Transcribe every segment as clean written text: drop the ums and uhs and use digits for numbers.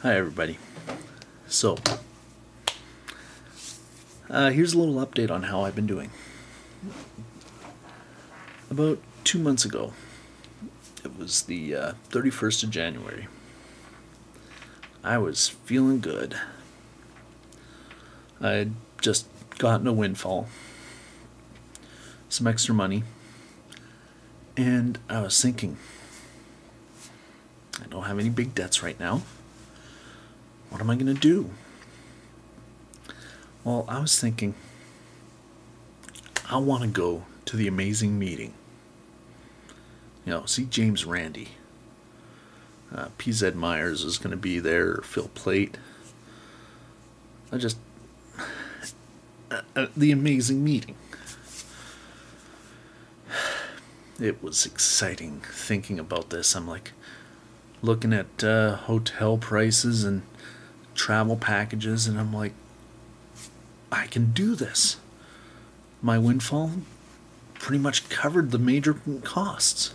Hi everybody. So, here's a little update on how I've been doing. About 2 months ago, it was the 31st of January. I was feeling good. I'd just gotten a windfall, some extra money, and I was thinking, I don't have any big debts right now. What am I going to do? Well, I was thinking, I want to go to the amazing meeting. See James Randi. PZ Myers is going to be there, or Phil Plait. The amazing meeting. It was exciting thinking about this. I'm like looking at hotel prices and travel packages, and I'm like, I can do this. My windfall pretty much covered the major costs.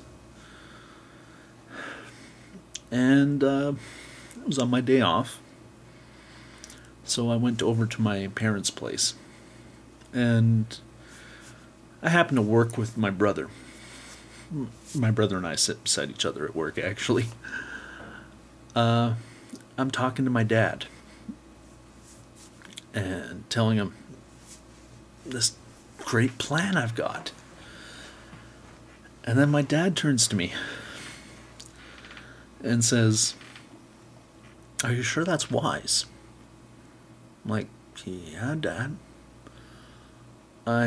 And it was on my day off, so I went over to my parents' place. And I happened to work with my brother. My brother and I sit beside each other at work, actually. I'm talking to my dad and telling him this great plan I've got. And then my dad turns to me and says, "Are you sure that's wise?" I'm like, "Yeah, Dad. I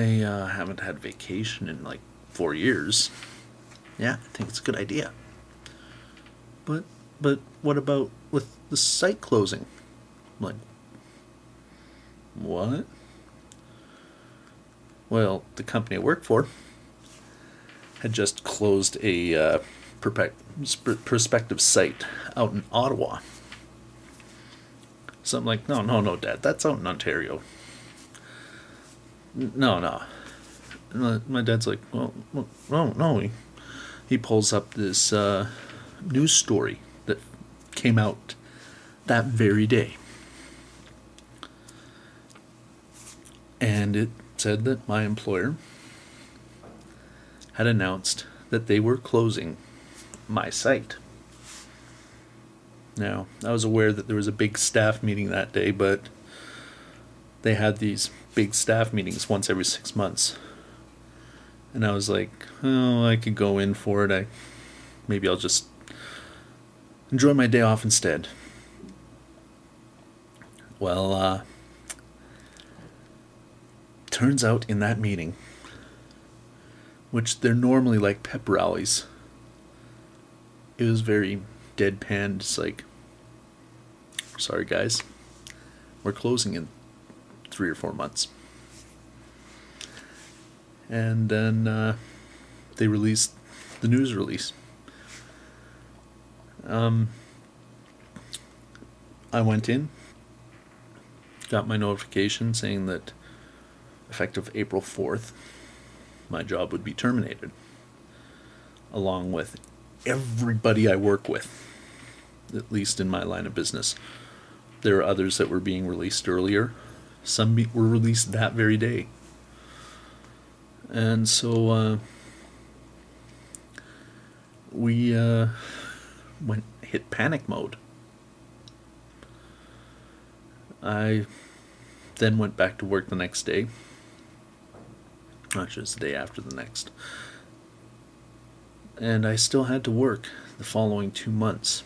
haven't had vacation in like 4 years. Yeah, I think it's a good idea. But what about with the site closing?" I'm like, "What?" Well, the company I work for had just closed a prospective site out in Ottawa. So I'm like, no, Dad, that's out in Ontario. No. My dad's like, well, no. He pulls up this news story that came out that very day. And it said that my employer had announced that they were closing my site. Now, I was aware that there was a big staff meeting that day, but they had these big staff meetings once every 6 months. And I was like, oh, I could go in for it. Maybe I'll just enjoy my day off instead. Well, turns out in that meeting, which they're normally like pep rallies, it was very deadpan. It's like, sorry guys, we're closing in 3 or 4 months. And then they released the news release. I went in, got my notification saying that effective April 4th, my job would be terminated, along with everybody I work with, at least in my line of business. There are others that were being released earlier. Some were released that very day. And so we hit panic mode. I then went back to work the next day. Actually, it was the day after the next. And I still had to work the following 2 months.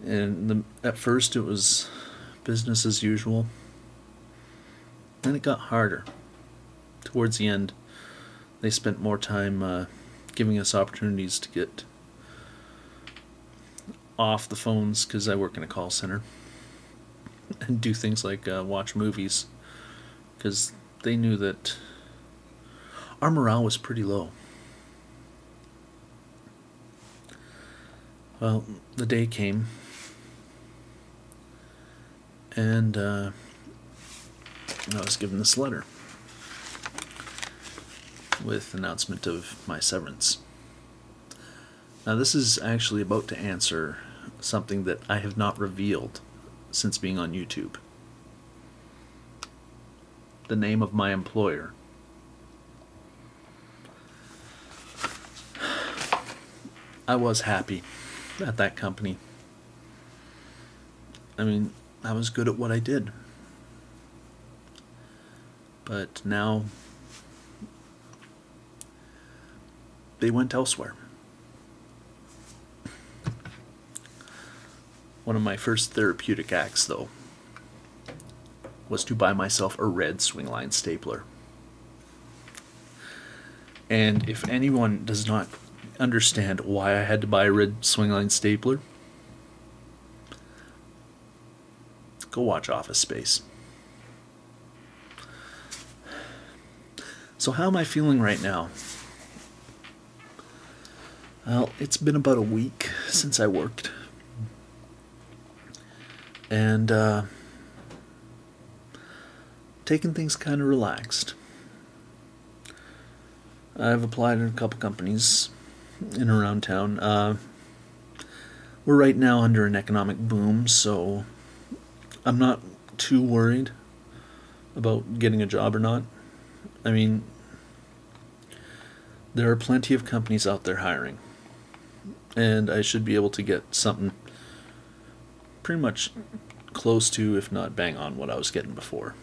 And at first it was business as usual. Then it got harder. Towards the end, they spent more time giving us opportunities to get off the phones, because I work in a call center, and do things like watch movies, because they knew that our morale was pretty low. Well, the day came, and I was given this letter with announcement of my severance. Now, this is actually about to answer something that I have not revealed since being on YouTube. The name of my employer. I was happy at that company. I mean, I was good at what I did. But now they went elsewhere. One of my first therapeutic acts, though, was to buy myself a red Swingline stapler. And if anyone does not understand why I had to buy a red Swingline stapler, go watch Office Space. So how am I feeling right now? Well, it's been about a week since I worked. And taking things kind of relaxed. I've applied in a couple companies in and around town. We're right now under an economic boom, so I'm not too worried about getting a job or not. I mean, there are plenty of companies out there hiring, and I should be able to get something pretty much close to, if not bang on, what I was getting before.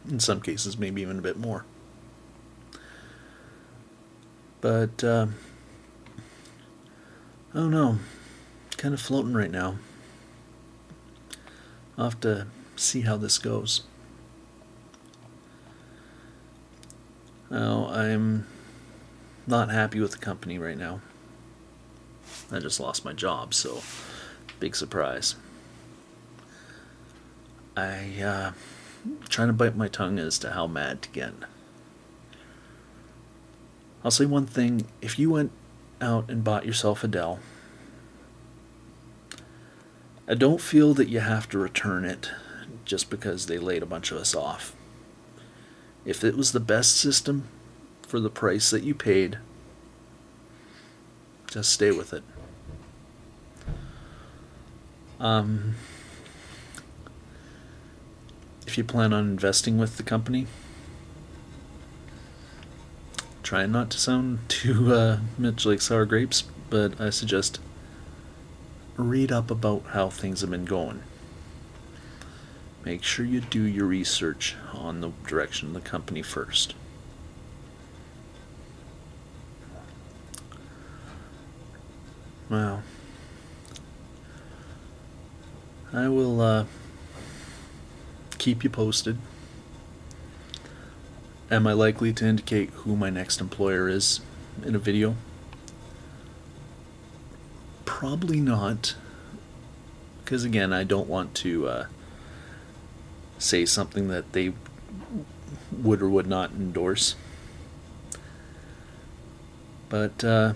In some cases, maybe even a bit more. But, I don't know. Kind of floating right now. I'll have to see how this goes. Now, I'm not happy with the company right now. I just lost my job, so big surprise. I trying to bite my tongue as to how mad to get. I'll say one thing: if you went out and bought yourself a Dell, I don't feel that you have to return it just because they laid a bunch of us off. If it was the best system for the price that you paid, just stay with it. If you plan on investing with the company, try not to sound too much like sour grapes, but I suggest read up about how things have been going. Make sure you do your research on the direction of the company first. Well, I will keep you posted. Am I likely to indicate who my next employer is in a video? Probably not, because again, I don't want to say something that they would or would not endorse. But I'll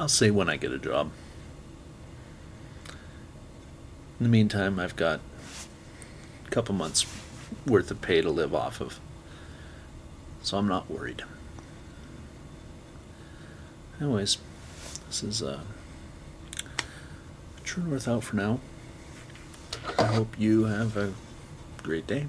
say when I get a job. In the meantime, I've got a couple months worth of pay to live off of, so I'm not worried. Anyways, this is True North out for now. I hope you have a great day.